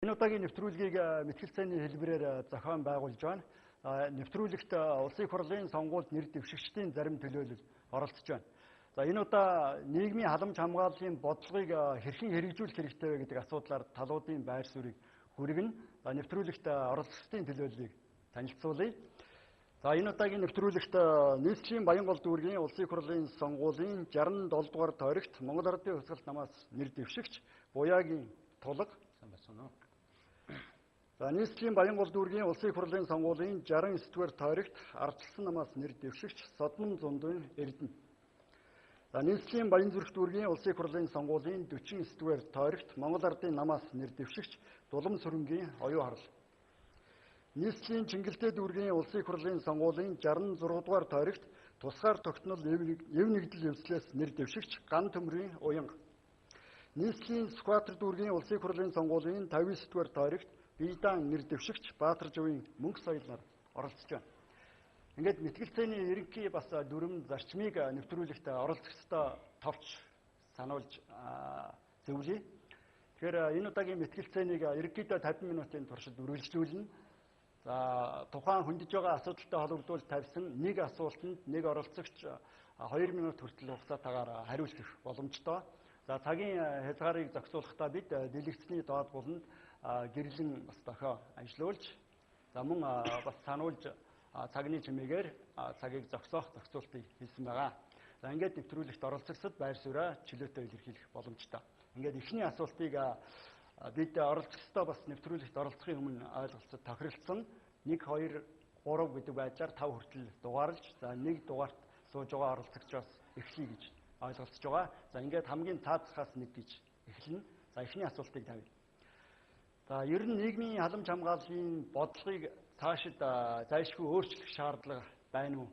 Энэ удаагийн нэвтрүүлгийг мэтгэлцээний хэлбэрээр зохион байгуулж байна. Нэвтрүүлэгт улсын хурлын сонгуульд нэр дэвшигчдийн зарим төлөөлөл оролцож байна. За энэ удаа нийгмийн халамж хамгааллын бодлогыг хэрхэн хэрэгжүүлэх хэрэгтэй вэ гэдэг асуудлаар талуудын байр суурийг хүргэн нэвтрүүлэгт оролцогчдын төлөөллийг танилцуулъя. За энэ удаагийн нэвтрүүлэгт нийслэлийн Баянгол дүүргийн улсын хурлын сонгуулийн 67 дугаар тойрогт Монгол Ардын хувьсгалт намаас нэр дэвшигч Буяагийн тулга За нийслэлийн Баянгол дүүргийн улсын хурлын сонгуулийн 69 дугаар тойрогт ардчилсан намаас нэр дэвшигч Содмон Зундын Эрдэнэ. За нийслэлийн Баянзүрх дүүргийн улсын хурлын сонгуулийн 49 дугаар тойрогт Монгол Ардын намаас нэр дэвшигч Дулам Сүрэнгийн Оюун Харал. Нийслэлийн Чингэлтэй дүүргийн улсын хурлын сонгуулийн 66 дугаар тойрогт тусгаар тогтнол эв нэгдэл эвслээс нэр дэвшигч Ган Төмрийн Уянга. Нийслэлийн Сүхбаатар дүүргийн улсын хурлын сонгуулийн 59 дугаар тойрогт Биедаан нэр дэвшигч Баатар Жовын Мөнх соёл нар оролцож байна. Ингээд мэтгэлцээний ерөнхий бас дүрм зарчмыг нэвтрүүлэгт оролцогчдоо товч сануулж зөвлөе. Тэгэхээр энэ удаагийн мэтгэлцээнийг ерөнхийдөө 50 минутын туршид үргэлжлүүлнэ. За тухайн хөндөж байгаа асуудалтай холбогдуулж тавьсан нэг асуултанд нэг оролцогч 2 минут хүртэл хугацаатаагаар хариулах боломжтой. За цагийн хязгаарыг зохицуулахдаа бид дэлгэцний доод буланд гэрлэн бас дохио ажиллуулж за мөн бас сануулж цагны чимээгээр цагийг зохицуултыг хийсэн байгаа. За ингээд нэвтрүүлэгт оролцогчдод байр сууриа чөлөөтэй илэрхийлэх боломжтой. Ингээд эхний асуултыг бид оролцогчдоо бас нэвтрүүлэгт оролцохын өмнө ойлголцод тохиролцсон 1, 2, 3 гэдэг байдлаар 5 хүртэл дугаарлаж за нэг дугаарт сууж байгаа оролцогчоос эхлэе гэж ойлголцож байгаа. За ингээд хамгийн цаадахаас нэг гэж эхэлнэ. За эхний асуултыг тавья. За ер нь нийгмийн халамж хамгааллын бодлогыг цаашид зайлшгүй өөрчлөх шаардлага байна уу?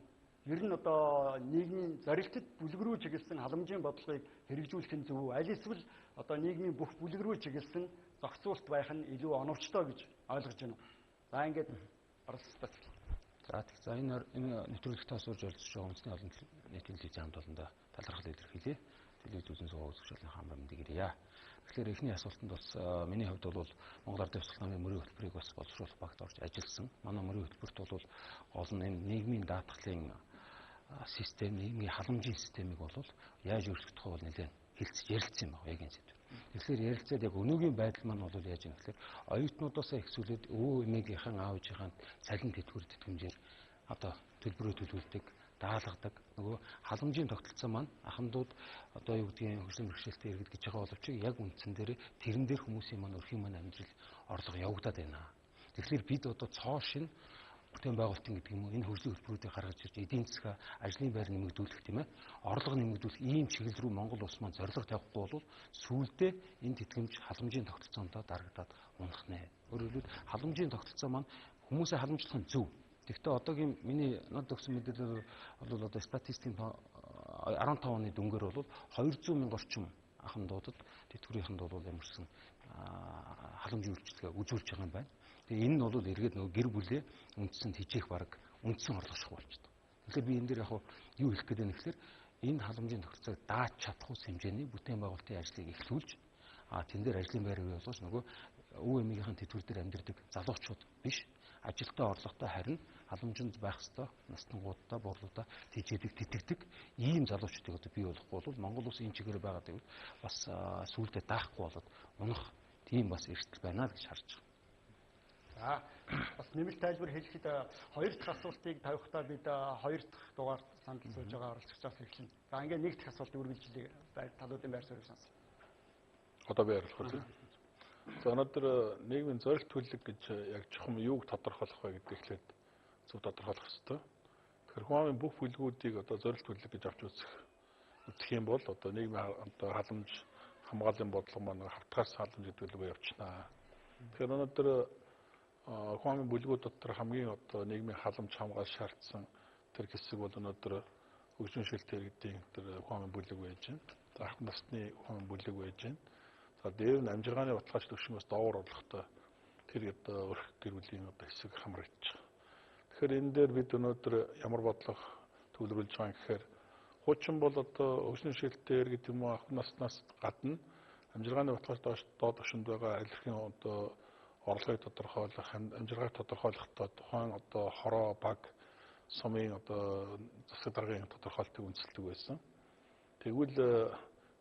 Ер нь одоо нийгмийн зорилтод бүлэг рүү чиглэсэн халамжийн бодлогыг хэрэгжүүлэх нь зөв үү? Аль эсвэл одоо нийгмийн бүх бүлэг рүү чиглэсэн зохицуулт байх нь илүү оновчтой гэж ойлгож байна уу? За ингээд оролцдог. За энэ нэвтрүүлэгтээ сууж оролцож байгаа үндэсний олон нийтийн телевизийн хамт олондоо талархал илэрхийлье. Телевизийн суугаа үзэгчдийн хамбар мэндийг ирье. Тэгэхээр эхний асуултанд бас миний хувьд бол Монгол Ардын хувьсгалт намын мөрийн хөтөлбөрийг бас боловсруулах багт орж ажилласан. Манай мөрийн хөтөлбөрт бол гол нь энэ нийгмийн даатгалын систем, нийгмийн халамжийн системийг бол яаж өөрчлөгдөх вэ бол нэлээд ярилцсан байна яг энэ зүйл. Тэгэхээр ярилцаад яг өнөөгийн байдал маань бол яаж юм гэхээр оюутнуудаасаа ихсүүлээд өвөө эмээгийнхэн аав ээжийнхэн цалин тэтгэвэр тэтгэмжээр одоо төлбөрөө төлөвлөдөг, даалгадаг. Нөгөө халамжийн тогтолцоо маань ахмадууд одоо юу гэдгийг хөгжлийн бэрхшээлтэй иргэд гэж байгаа боловч яг үндсэн дээр тэрэн дээр хүмүүсийн маань өрхийн маань амьдрал орлого явагдаад байна. Тэгэхээр бид одоо цоо шин бүтээн байгуулалтын гэдэг юм уу энэ хөгжлийн хөтөлбөрүүдийг гаргаж ирж эдийн засгаа ажлын байр нэмэгдүүлэх тийм ээ орлого нэмэгдүүлэх ийм чиглэл рүү Монгол улс маань зорилго тавихгүй бол сүүлдээ энэ тэтгэмж халамжийн тогтолцоонд дарагдаад унах нэ. Өөрөөр хэлбэл халамжийн тогтолцоо маань хүмүүсээ халамжлах нь зөв. Тэгэхдээ одоогийн миний надад өгсөн мэдээлэл бол одоо статистикийн 15 оны дүнгээр бол 200 мянган орчим ахмадуудад тэтгэврийнхэнд бол ямарсан халамжийн үйлчилгээ үзүүлж байгаа юм байна. Тэгээ энэ нь бол эргээд нөгөө гэр бүлээ үндсэнд хижээх бараг үндсэн орлого шиг болчихдог. Тэгэхээр би энэ дээр яг юу хэлэх гээд байна гэхээр энэ халамжийн тогтолцоог дааж чадах ус хэмжээний бүтээн байгуулалтын ажлыг эхлүүлж тэн дээр ажлын байр бий болгож нөгөө өвөө эмээгийнхэн тэтгэвэр дээр амьдардаг залуучууд биш ажилтаа орлоготой харин халамжинд байх ёстой настангуудаа буурлуудаа тийжээдэг тэтгдэг ийм залуучуудыг одоо бий болохгүй бол Монгол улс энэ чигээр байгаад байвал бас сүүлдээ даахгүй болоод унах тийм бас эрсдэл байна гэж харж байгаа. За бас нэмэлт тайлбар хэлэхэд хоёр дахь асуултыг тавихтаа бид хоёр дахь дугаарт сандал сууж байгаа оролцогчоос эхэлнэ. За ингээд нэг дахь асуултыг үргэлжлүүлээ талуудын байр суурийг сонсно. Одоо би хариулах үү? За өнөөдөр нийгмийн зорилт төлөв гэж яг чухам юуг тодорхойлох вэ гэдэг эхлээд зөв тодорхойлох хэрэгтэй. Тэгэхээр хүн амын бүх бүлгүүдийг одоо зорилт төлөв гэж авч үзэх юм бол одоо нийгмийн одоо халамж хамгааллын бодлого маань хавтгаас халамж гэдэг рүү явчихнаа. Тэгэхээр өнөөдөр хүн амын бүлгүүд дотор хамгийн одоо нийгмийн халамж хамгаалж шаардсан тэр хэсэг бол өнөөдөр хөгжмийн шилтээр гэдэг тэр хүн амын бүлэг байж байна. За ах насны хүн амын бүлэг байж байна. За дээр нь амжиргааны баталгаач төвшмөөс доогуур орлоготой тэр одоо өрх гэр бүлийн одоо хэсэг хамрагдаж байгаа. Тэгэхээр энэ дээр бид өнөөдөр ямар бодлого төвлөрүүлж байгаа юм гэхээр хуучин бол одоо хөгжмийн шилтээр гэдэг юм уу ах наснаас гадна амжиргааны баталгаач доод түвшинд байгаа аль хэдийн одоо орлогыг тодорхойлох, амжиргааг тодорхойлохдоо тухайн одоо хороо баг сумын одоо засаг даргын тодорхойлтыг үндэслэдэг байсан. Тэгвэл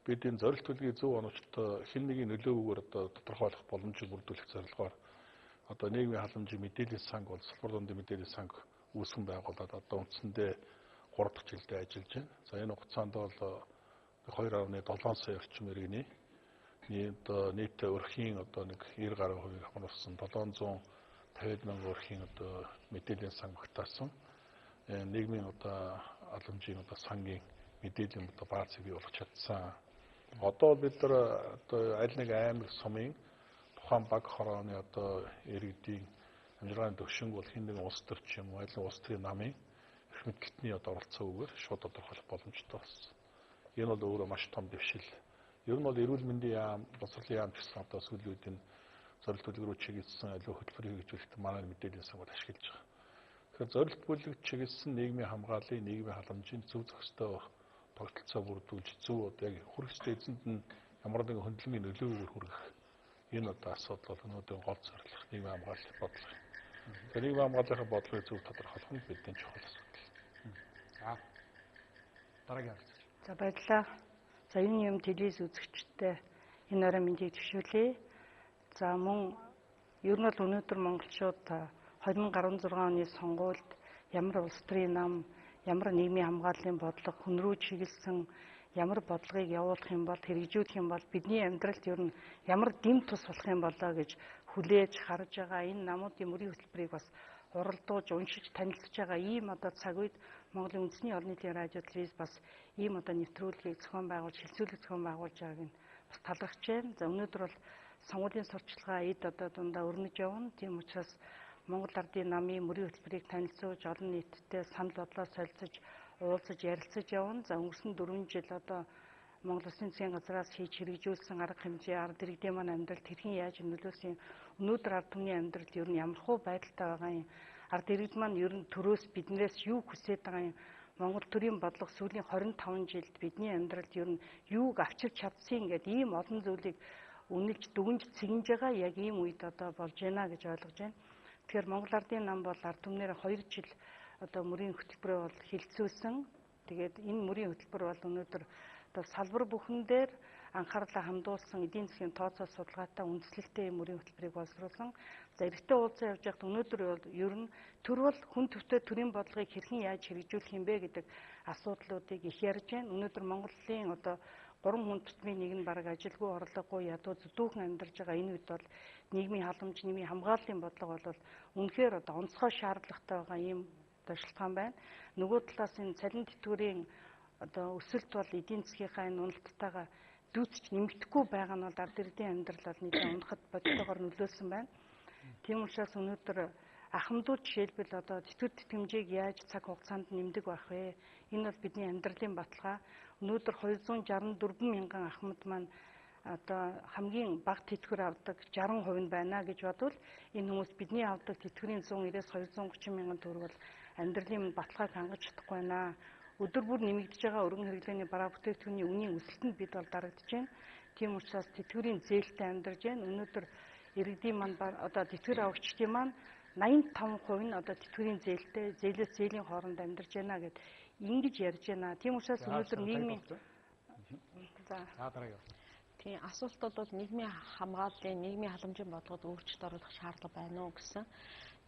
бид энэ зорилт төлөвийн зөв оновчтой хэн нэгний нөлөөгөөр одоо тодорхойлох боломжийг бүрдүүлэх зорилгоор одоо нийгмийн халамжийн мэдээллийн санг бол салбар дундын мэдээллийн санг үүсгэн байгуулад одоо үндсэндээ 3 дахь жилдээ ажиллаж байна. За энэ хугацаанд бол 2.7 сая орчим иргэний нийт өрхийн одоо нэг 90 гаруй хувийг хамруулсан 750 мянган өрхийн одоо мэдээллийн санг багтаасан. Нийгмийн одоо халамжийн одоо сангийн мэдээллийн одоо баазыг бий болгох чадсан. Одоо бид нар одоо аль нэг аймаг сумын тухайн баг хорооны одоо иргэдийн амжиргааны төвшинг бол хэн нэгэн улс төр ч юм уу аль нэг улс төрийн намын эрх мэдэлтний одоо оролцоогүйгээр шууд тодорхойлох боломжтой болсон. Энэ бол өөрөө маш том дэвшил. Ер нь бол эрүүл мэндийн яам, боловсролын яам гэсэн одоо сүүлийн үед энэ зорилт бүлэг рүү чиглэсэн аливаа хөтөлбөрийг хэрэгжүүлэхэд манай мэдээллийн санг бол ашиглаж байгаа. Тэгэхээр зорилт бүлэг чиглэсэн нийгмийн хамгааллын, нийгмийн халамжийн зөв зохистой тогтолцоо бүрдүүлж зөв одоо яг хүрхстэй эзэнд нь ямар нэгэн хөндлөмийн нөлөөгөөр хүргэх энэ одоо асуудал бол өнөөдрийн гол зорилго нийгмийн хамгааллын бодлого. Тэгэхээр нийгмийн хамгааллын бодлогыг зөв тодорхойлох нь бидний чухал асуудал. За дараагийн харилцагч. За баярлалаа. За энэ юм телевиз үзэгчтэй энэ орой мэндийг зөвшөөрлье. За мөн ер нь бол өнөөдөр монголчууд 2016 оны сонгуульд ямар улс төрийн нам, ямар нийгмийн хамгааллын бодлого хүн рүү чиглэсэн ямар бодлогыг явуулах юм бол хэрэгжүүлэх юм бол бидний амьдралд ер нь ямар дэм тус болох юм болоо гэж хүлээж харж байгаа энэ намуудын мөрийн хөтөлбөрийг бас уралдуулж уншиж танилцж байгаа ийм одоо цаг үед Монголын үндэсний олон нийтийн радио телевиз бас ийм одоо нэвтрүүлгийг зохион байгуулж хэлцүүлэг зохион байгуулж байгааг нь бас талархаж байна. За өнөөдөр бол сонгуулийн сурталчилгаа эд одоо дундаа өрнөж явна. Тийм учраас Монгол Ардын намын мөрийн хөтөлбөрийг танилцуулж олон нийттэй санал бодлоо солилцож уулзаж ярилцаж явна. За өнгөрсөн 4 жил одоо Монгол Улсын засгийн газраас хийж хэрэгжүүлсэн арга хэмжээ, ард иргэдийн маань амьдралд хэрхэн яаж нөлөөсөн өнөөдөр ард түмний амьдралд ер нь ямархуу байдалтай байгаа юм. Ард иргэд маань ер нь төрөөс биднээс юу хүсэж байгаа юм. Монгол төрийн бодлого сүүлийн 25 жилд бидний амьдралд ер нь юуг авчирч чадсан гэдэг ийм олон зүйлийг үнэлж дүгнж цэгнж байгаа яг ийм үед одоо болж байна гэж ойлгож байна. Тэгэхээр Монгол Ардын нам бол ард түмнээр 2 жил одоо мөрийн хөтөлбөрөө бол хилцүүлсэн. Тэгээд энэ мөрийн хөтөлбөр бол өнөөдөр одоо салбар бүхэн дээр анхаарлаа хандуулсан эдийн засгийн тооцоо судалгаатай үндэслэлтэй мөрийн хөтөлбөрийг боловсруулсан. За эртээ уулзсан явж байхад өнөөдөр бол ер нь төр бол хүн төвтэй төрийн бодлогыг хэрхэн яаж хэрэгжүүлэх юм бэ гэдэг асуудлуудыг их ярьж байна. Өнөөдөр Монголын одоо 3 хүн тутмын нэг нь бараг ажилгүй, орлогогүй, ядуу зүдүүхэн амьдарч байгаа энэ үед бол нийгмийн халамж, нийгмийн хамгааллын бодлого бол үнэхээр одоо онцгой шаардлагатай байгаа ийм одоо шалтгаан байна. Нөгөө талаас энэ цалин тэтгэврийн одоо өсөлт бол эдийн засгийнхаа энэ уналттайгаа дүүцэж нэмэгдэхгүй байгаа нь бол ард иргэдийн амьдрал бол нэлээд унахад бодитойгоор нөлөөлсөн байна. Тийм учраас өнөөдөр ахмадууд жишээлбэл одоо тэтгэвэр тэтгэмжийг яаж цаг хугацаанд нэмдэг байх вэ? Энэ бол бидний амьдралын баталгаа. Өнөөдөр 264 мянган ахмад маань одоо хамгийн бага тэтгэвэр авдаг 60% нь байна гэж бодвол энэ хүмүүс бидний авдаг тэтгэврийн 190-ээс 230 мянган төгрөг бол амьдралын баталгааг хангаж чадахгүй байна. Өдөр бүр нэмэгдэж байгаа өргөн хэрэглээний бараа бүтээгдэхүүний үнийн өсөлтөнд бид бол дарагдж байна. Тийм учраас тэтгэврийн зээлтэй амьдарч байна. Өнөөдөр иргэдийн маань одоо тэтгэвэр авагчдын маань 85% нь одоо тэтгэврийн зээлтэй, зээлээс зээлийн хооронд амьдарч байна гэд ингэж ярьж байна. Тийм учраас өнөөдөр нийгмийн тийм асуулт бол нийгмийн хамгааллын, нийгмийн халамжийн бодлогод өөрчлөлт оруулах шаардлага байна уу гэсэн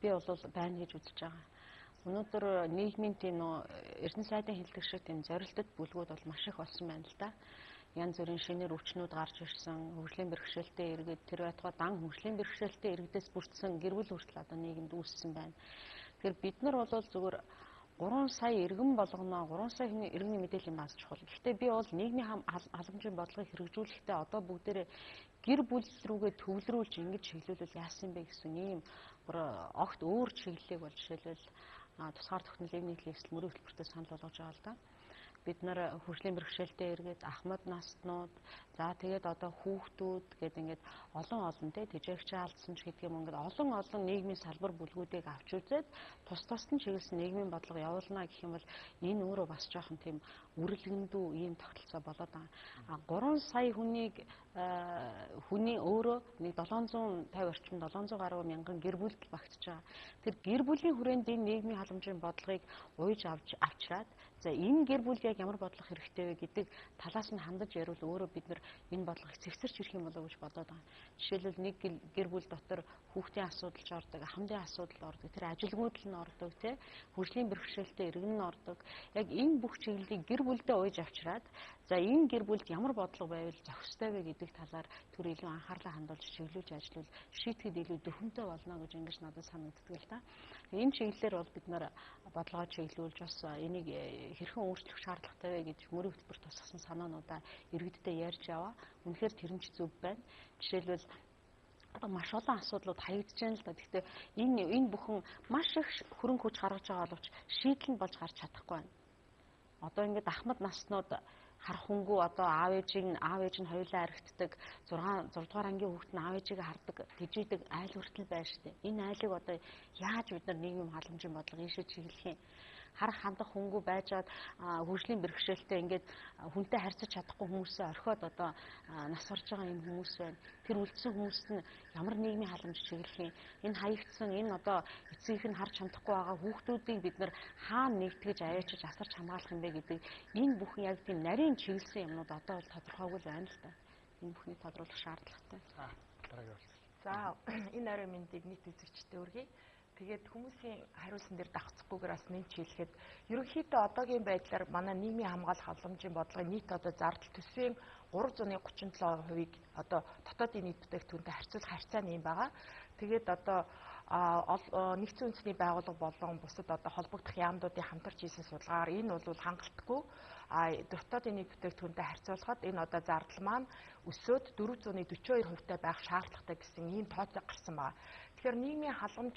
би бол байна гэж үзэж байгаа. Өнөөдөр нийгмийн тийм Эрдэнэ сайдын хэлдэг шиг тийм зорилттой бүлгүүд бол маш их болсон байна л да. Янз бүрийн шинээр өвчнүүд гарч ирсэн, хөгжлийн бэрхшээлтэй иргэд тэр байтугай дан хөгжлийн бэрхшээлтэй иргэдээс бүрдсэн гэр бүл хүртэл одоо нийгэмд үүссэн байна. Тэгэхээр бид нар бол зүгээр 3 сая иргэн болгоно, 3 сая иргэний мэдээллийн бааз чухал. Гэхдээ би бол нийгмийн халамжийн бодлогыг хэрэгжүүлэхдээ одоо бүгдээрээ гэр бүл рүүгээ төвлөрүүлж ингэж чиглүүлвэл яасан бэ гэсэн ийм огт өөр чиглэлийг бол жишээлбэл тусгаар технологийн нийтлэлийн эсэл мөрийн хөтөлбөртөө санал болгож байгаа л да. Бид нар хөгжлийн бэрхшээлтэй иргэд, ахмад наснууд, За тэгээд одоо хүүхдүүд гэдэг ингээд олон те тэжээгчээ алдсан ч гэдэг юм ингээд олон нийгмийн салбар бүлгүүдийг авч үзээд тус нь чиглэсэн нийгмийн бодлого явуулна гэх юм бол энэ өөрөө бас жоохон тийм үрэлгэндүү ийм тогтолцоо болоод байгаа. 3 сая хүний өөрөө нэг 750 орчим 700 гаруй мянган гэр бүлд багтж байгаа. Тэр гэр бүлийн хүрээнд энэ нийгмийн халамжийн бодлогыг уйж авчираад за энэ гэр бүл яг ямар бодлого хэрэгтэй вэ гэдэг талаас нь хандаж ярил өөрөө бид нар энэ бодлогыг цэгцэрч ирэх юм болов уу гэж бодоод байгаа. Жишээлбэл нэг гэр бүл дотор хүүхдийн асуудалж ордог, ахмадын асуудал ордог, тэр ажилгүйд нь ордог, тий хөгжлийн бэрхшээлтэй иргэн нь ордог. Яг энэ бүх чиглэлийг гэр бүлдээ уйж авчираад за энэ гэр бүлд ямар бодлого байвал зохистой вэ гэдэг талаар түр илүү анхаарлаа хандуулж чиглүүлж ажиллавал шийдэхэд илүү дөхөнтэй болно гэж ингэж надад санагддаг л да. Энэ чиглэлээр бол бид нар бодлогоо чиглүүлж бас энийг хэрхэн өөрчлөх шаардлагатай вэ гэж мөрийн хөтөлбөр тусгасан санаануудаа иргэддээ ярьж яваа. Үнэхээр тэр нь ч зөв байна. Жишээлбэл маш олон асуудлууд хаягдж байна л да. Гэхдээ энэ бүхэн маш их хөрөнгө хүч гаргаж байгаа боловч шийдэл нь болж гарч чадахгүй байна. Одоо ингээд ахмад наснууд харах хүнгүй одоо аав ээж нь хоёулаа аригддаг 6 дугаар ангийн хүүхэд нь аав ээжигээ хардаг тэжээдэг айл хүртэл байна шүү дээ. Энэ айлыг одоо яаж бид нар нийгмийн халамжийн бодлого ийшээ чиглэх юм? Харах хандах хүнгүй байжгаад хөгжлийн бэрхшээлтэй ингээд хүнтэй харьцаж чадахгүй хүмүүсээ орхиод одоо нас барж байгаа юм хүмүүс байна. Тэр үлдсэн хүмүүст нь ямар нийгмийн халамж чиглэх юм? Энэ хаягдсан энэ одоо эцгийнх нь харж хандахгүй байгаа хүүхдүүдийг бид нар хаана нэгтгэж аяачиж асарч хамгаалах юм бэ гэдэг энэ бүхэн яг тийм нарийн чиглэсэн юмнууд одоо бол тодорхойгүй байна л да. Энэ бүхнийг тодруулах шаардлагатай. За энэ орой мэндийг нийт үзэгчтэй өргөе. Тэгээд хүмүүсийн хариулсан дээр давхцахгүйгээр бас нэмж хэлэхэд ерөнхийдөө одоогийн байдлаар манай нийгмийн хамгаалах халамжийн бодлогын нийт одоо зардал төсвийн 337%-ийг одоо дотоодын нийт бүтээгдэхүүнтэй харьцуулах харьцааны юм байгаа. Тэгээд одоо нэгдсэн үндэсний байгууллага болон бусад одоо холбогдох яамдуудын хамтарч хийсэн судалгаагаар энэ бол хангалтгүй дотоодын нийт бүтээгдэхүүнтэй харьцуулахад энэ одоо зардал маань өсөөд 442%-тай байх шаардлагатай гэсэн ийм тооцоо гарсан байна. Тэгэхээр нийгмийн халамж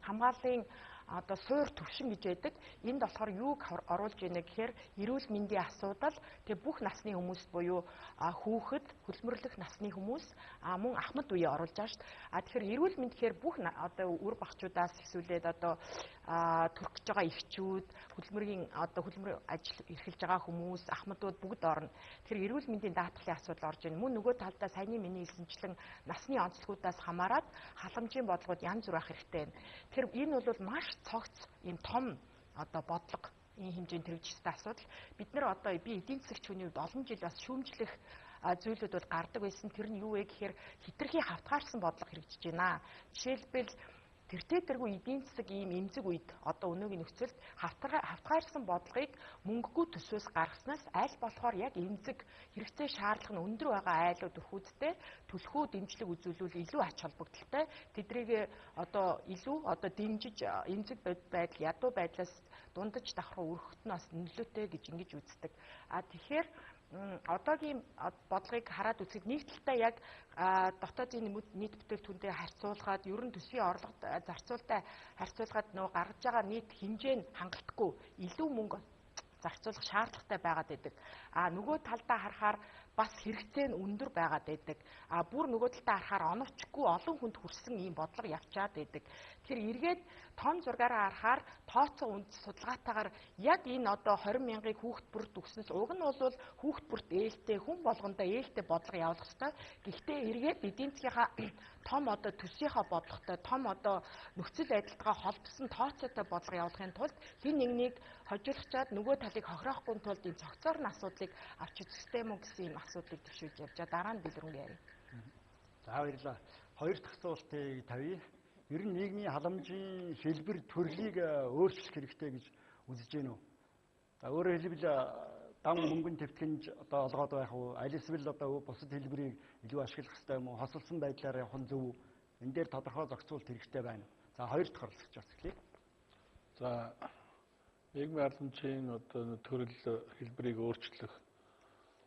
хамгааллын одоо суур төвшин гэж байдаг. Энд болохоор юуг оруулж ийнэ гэхээр эрүүл мэндийн асуудал тэг бүх насны хүмүүс буюу хүүхэд, хөдөлмөрлөх насны хүмүүс мөн ахмад үе оруулж байгаа шүү дээ. Тэгэхээр эрүүл мэнд гэхээр бүх одоо үр багчуудаас эсвэл одоо төрөх гэж байгаа эхчүүд, хөдөлмөрийн одоо хөдөлмөр ажил эрхэлж байгаа хүмүүс, ахмадууд бүгд орно. Тэгэхээр эрүүл мэндийн даатгалын асуудал орж ийн. Мөн нөгөө талдаа саяны миний хэлсэнчлэн насны онцлогуудаас хамаарат халамжийн бодлогод янз бүр ах хэрэгтэй байна. Тэгэхээр энэ бол маш цогц ийм том одоо бодлого энэ хэмжээнд тэрвжсэн асуудал. Бид нар одоо би эдийн засагч хүний хувьд олон жил бас шүүмжлэх зүйлүүд бол гардаг байсан. Тэр нь юу вэ гэхээр хитрхи хавтгаарсан бодлого хэрэгжиж байна. Жишээлбэл тэртээ эдийн засаг ийм эмзэг үед одоо өнөөгийн нөхцөлд хавтгаарсан бодлогыг мөнгөгүй төсвөөс гаргаснаас аль болохоор яг эмзэг хэрэгцээ шаардлага нь өндөр байгаа айлууд өрхүүдтэй төлхөө дэмжлэг үзүүлвэл илүү ач холбогдолтой тэдрийг одоо илүү одоо дэмжиж эмзэг байдал ядуу байдлаас дундаж давхруу өргөхөд нь бас нөлөөтэй гэж ингэж үздэг. Тэгэхээр одоогийн бодлогыг хараад үзэхэд нэг талдаа яг дотоодын нийт бүтээгдэхүүнтэй харьцуулахад ер нь төсвийн орлого зарцуулалтаа харьцуулахад нөгөө гаргаж байгаа нийт хэмжээ нь хангалтгүй илүү мөнгө зарцуулах шаардлагатай байгаад байдаг. Нөгөө талдаа харахаар бас хэрэгцээ нь өндөр байгаад байдаг. Бүр нөгөө талдаа харахаар оновчгүй олон хүнд хүрсэн ийм бодлого явчаад байдаг. Тэгэхээр эргээд том зургаараа харахаар тооцоо үнд судалгаатаагаар яг энэ одоо 20 мянган хүүхэд бүрт өгснөс уг нь бол хүүхэд бүрт ээлтэй хүн болгондоо ээлтэй бодлого явуулах ёстой. Гэхдээ эргээд эдийн засгийнхаа том одоо төсвийнхаа бодлоготой том одоо нөхцөл байдалтайгаа холбосон тооцоотой бодлого явуулахын тулд хин нэгнийг хожуулахчаад нөгөө талыг хохироохгүй тулд энэ цогцоор нь асуудлыг авч үзэх систем үү гэсэн юм асуудлыг төвшүүлж явж байгаа. Дараа нь дэлгэрэнгүй ярив. За баярлалаа. Хоёр дахь асуултыг тавья. Ер нь нийгмийн халамжийн хэлбэр төрлийг өөрчлөх хэрэгтэй гэж үзэж байна уу? За өөрөөр хэлбэл дан мөнгөнд төвтлөнж одоо олгоод байх уу? Аль эсвэл одоо бусад хэлбэрийг илүү ашиглах хэрэгтэй юм уу? Хосолсон байдлаар явах нь зөв үү? Энэ дээр тодорхой зохицуулт хэрэгтэй байна. За хоёр дахь оролцогчоос эхлэе. За нийгмийн халамжийн одоо төрөл хэлбэрийг өөрчлөх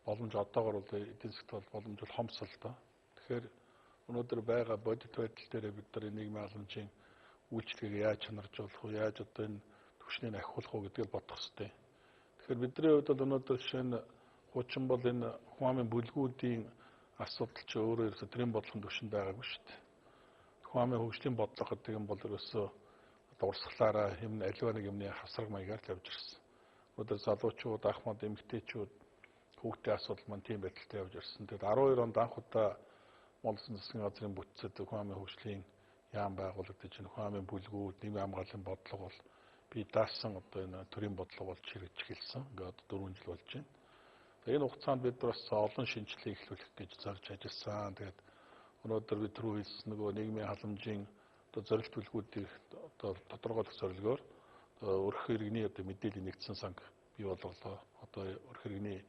боломж одоогор бол эдийн засгт боломж бол хомсол доо. Тэгэхээр өнөөдөр байгаа бодит байдал дээр бид нар нийгмийн халамжийн үйлчлэгийг яаж чанаржуулах вэ? Яаж одоо энэ түвшнийг ахиулах вэ гэдгийг бодох хэрэгтэй. Тэгэхээр бидний хувьд бол өнөөдөр жишээ нь Хуучин бол энэ Хуамын бүлгүүдийн асуудал ч өөрөө ерөөсө тэрийн бодлогын түвшинд байгаагүй шүү дээ. Хуамын хөгжлийн бодлого гэдэг юм бол ерөөсө урсгалаараа юм аливаа нэг юмны хасраг маягаар л явж ирсэн. Өнөөдөр залуучууд, ахмад, эмэгтэйчүүд хүүхдийн асуудал маань тийм байдалтай явж ирсэн. Тэгэд 12 онд анх удаа Монгол засгийн газрын бүтцэд Хуамын хөгжлийн яам байгуулагдаж энэ Хуамын бүлгүүд, нийгмийн хамгааллын бодлого бол би даасан одоо энэ төрийн бодлого болж хэрэгж эхэлсэн. Ингээд 4 жил болж байна. Энэ хугацаанд бид бас олон шинжилгээ эхлүүлэх гэж зорж ажилласан. Тэгээд өнөөдөр бид түрүү хэлсэн нөгөө нийгмийн халамжийн одоо зорилт бүлгүүдийг одоо тодорхойлох зорилгоор өрх иргэний одоо мэдээллийн нэгдсэн санг бий болголоо. Одоо өрх иргэний